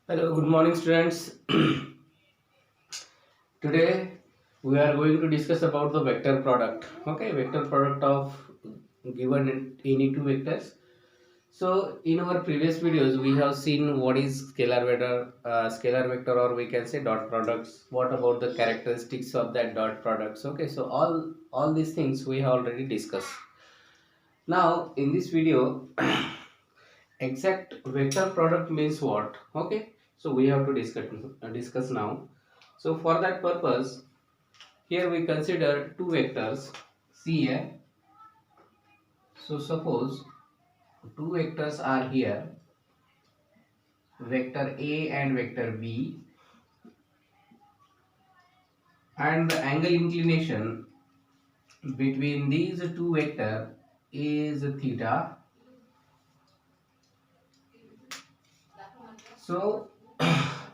Hello, good morning, students. Today we are going to discuss about the vector product. Okay, vector product of given any two vectors. So, in our previous videos, we have seen what is scalar vector, or we can say dot products. What about the characteristics of that dot products? Okay, so all these things we have already discussed. Now, in this video, exact vector product means what? Okay, so we have to discuss now. So for that purpose, here we consider two vectors. See here. So suppose two vectors are here, vector A and vector B, and the angle inclination between these two vectors is theta. So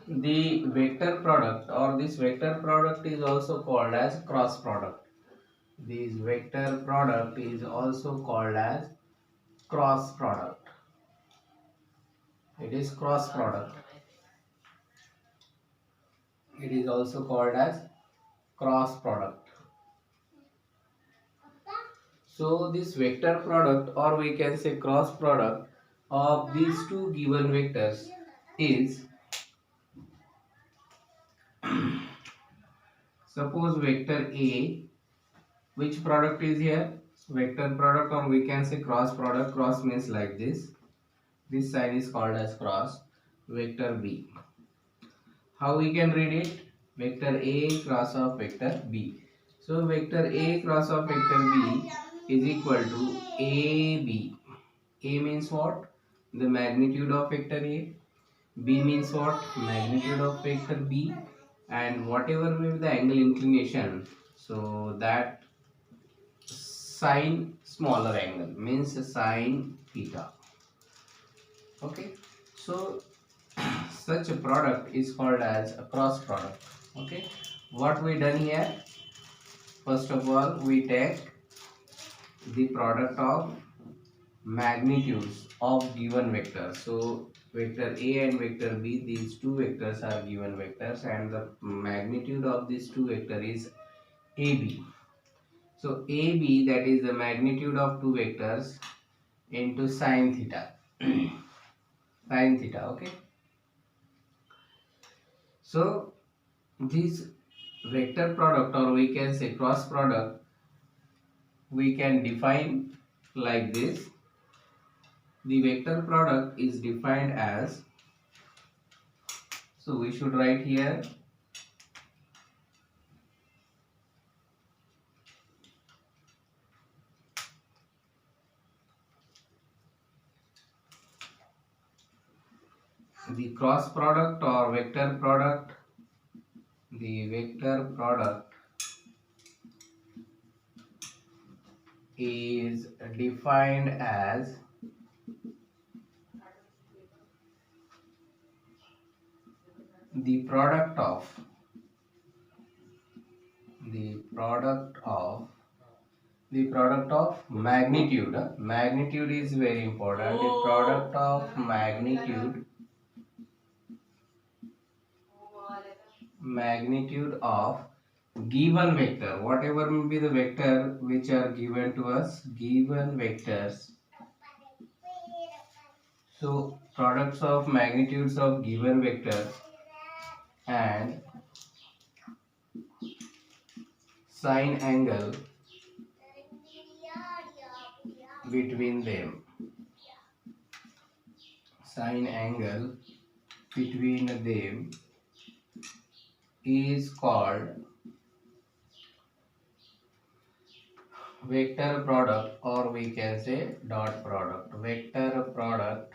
the vector product, or this vector product, is also called as cross product. This vector product is also called as cross product. It is cross product. It is also called as cross product. So this vector product, or we can say cross product of these two given vectors is, suppose vector A, which product is here? Vector product, or we can say cross product. Cross means like this. This side is called as cross. Vector B. How we can read it? Vector A cross of vector B. So vector A cross of vector B is equal to AB. A means what? The magnitude of vector A. B means what? Magnitude of vector B. And whatever may be the angle inclination, so that sine smaller angle means sine theta. Okay. So such a product is called as a cross product. Okay, what we done here, first of all we take the product of magnitudes of given vectors. So vector A and vector B, these two vectors are given vectors, and the magnitude of these two vectors is AB. So AB, that is the magnitude of two vectors, into sine theta. Sine theta. Okay, so this vector product, or we can say cross product, we can define like this. The vector product is defined as, so we should write here, the cross product or vector product. The vector product is defined as the product of magnitude. Magnitude is very important. The product of magnitude of given vector, whatever may be the vector which are given to us, given vectors. So products of magnitudes of given vectors and sine angle between them. Sine angle between them is called vector product, or we can say dot product. Vector product,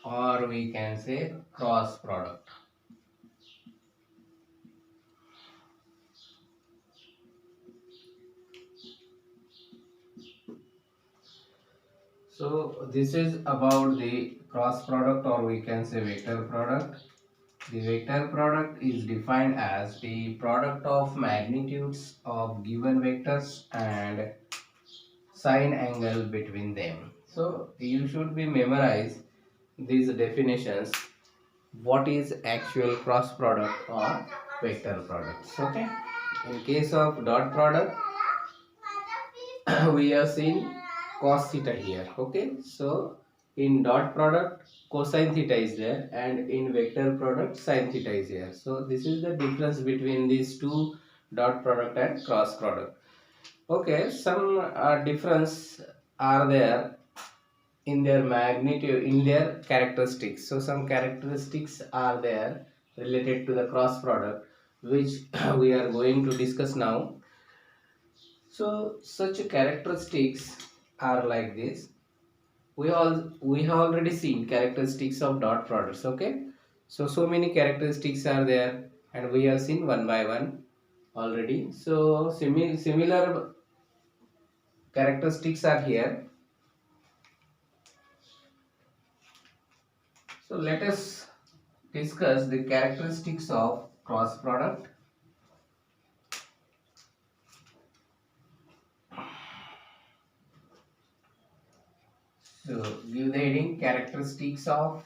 or we can say cross product. So this is about the cross product, or we can say vector product. The vector product is defined as the product of magnitudes of given vectors and sine angle between them. So you should be memorize these definitions, what is actual cross product or vector products. Okay, in case of dot product, we have seen cos theta here. Okay, so in dot product cosine theta is there, and in vector product sin theta is here. So this is the difference between these two, dot product and cross product. Okay, some difference are there in their magnitude, in their characteristics. So some characteristics are there related to the cross product, which we are going to discuss now. So such characteristics are like this. We have already seen characteristics of dot products. Okay, so many characteristics are there, and we have seen one by one already. So similar characteristics are here. So let us discuss the characteristics of cross product. So give the heading characteristics of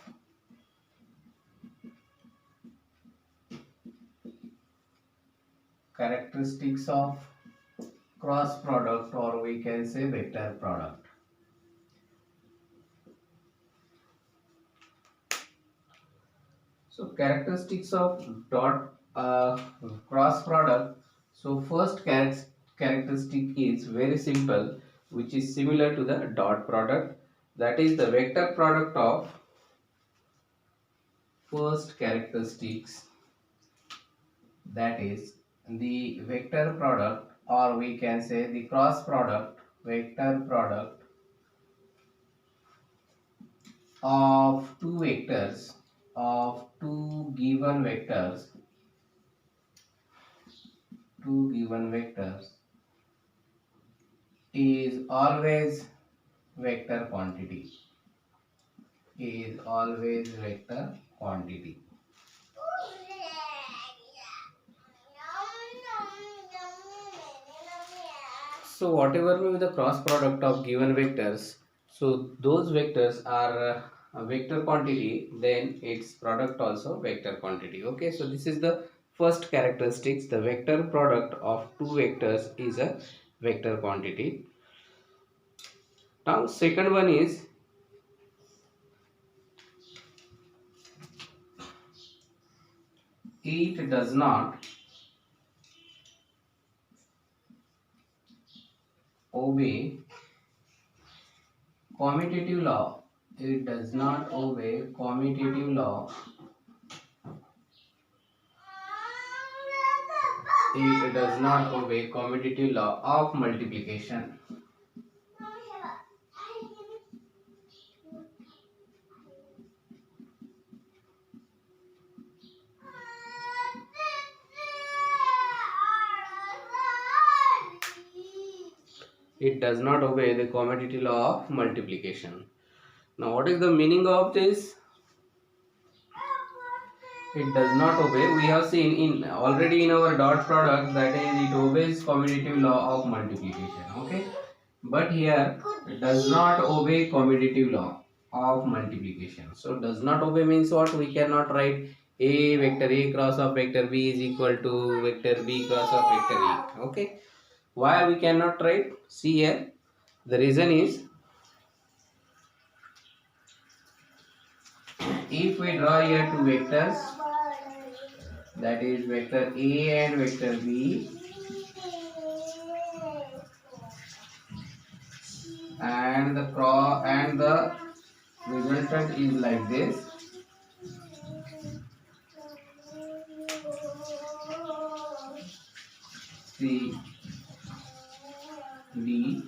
cross product, or we can say vector product. So characteristics of dot cross product. So first characteristic is very simple, which is similar to the dot product. That is the vector product of first characteristics. That is the vector product, or we can say the cross product, vector product of two vectors, of two given vectors is always vector quantity, So whatever may be the cross product of given vectors, so those vectors are a vector quantity, then its product also vector quantity. Okay, so this is the first characteristics. The vector product of two vectors is a vector quantity. Now second one is it does not obey commutative law. It does not obey commutative law. It does not obey commutative law of multiplication. It does not obey the commutative law of multiplication. Now what is the meaning of this? It does not obey. We have seen in already in our dot product, that is it obeys commutative law of multiplication. Okay, but here it does not obey commutative law of multiplication. So does not obey means what? We cannot write a vector a cross of vector b is equal to vector b cross of vector a. Okay, why we cannot write? See here, the reason is, if we draw here two vectors, that is vector a and vector b, and the resultant is like this. C D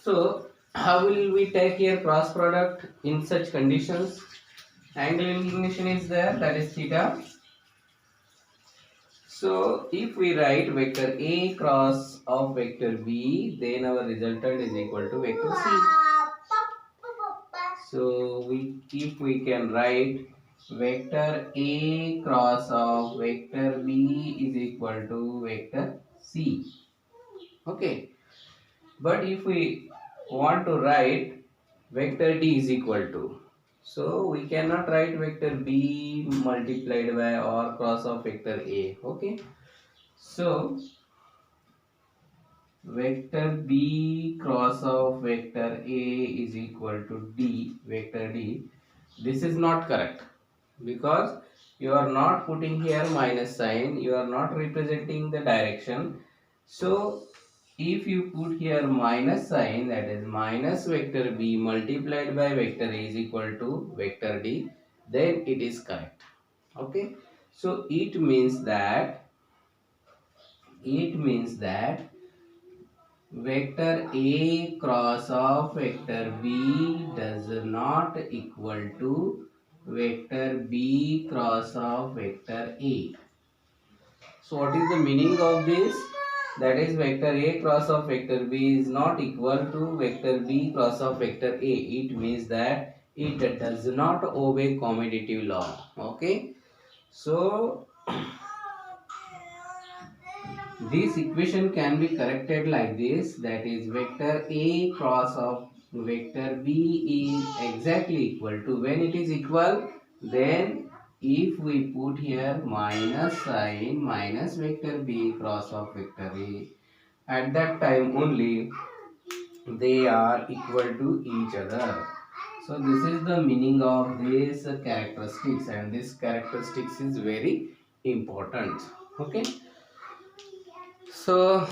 So how will we take here cross product in such conditions? Angle inclination is there, that is theta. So if we write vector A cross of vector B, then our resultant is equal to vector C. So if we can write vector A cross of vector B is equal to vector C. Okay. But if we want to write vector D is equal to, so we cannot write vector B multiplied by or cross of vector A. Okay. So vector B cross of vector A is equal to D, vector D. This is not correct because you are not putting here minus sign, you are not representing the direction. So if you put here minus sign, that is minus vector B multiplied by vector A is equal to vector D, then it is correct. Okay. So it means that vector A cross of vector B does not equal to vector B cross of vector A. So what is the meaning of this? That is vector A cross of vector B is not equal to vector B cross of vector A. It means that it does not obey commutative law. Okay. So this equation can be corrected like this, that is vector A cross of vector B is exactly equal to, when it is equal, then if we put here minus sign minus vector B cross of vector A, at that time only they are equal to each other. So this is the meaning of this characteristics, and this characteristics is very important. Okay. So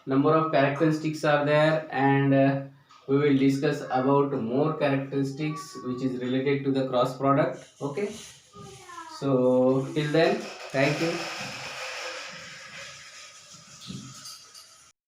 number of characteristics are there, and we will discuss about more characteristics which is related to the cross product. Okay. So till then, thank you.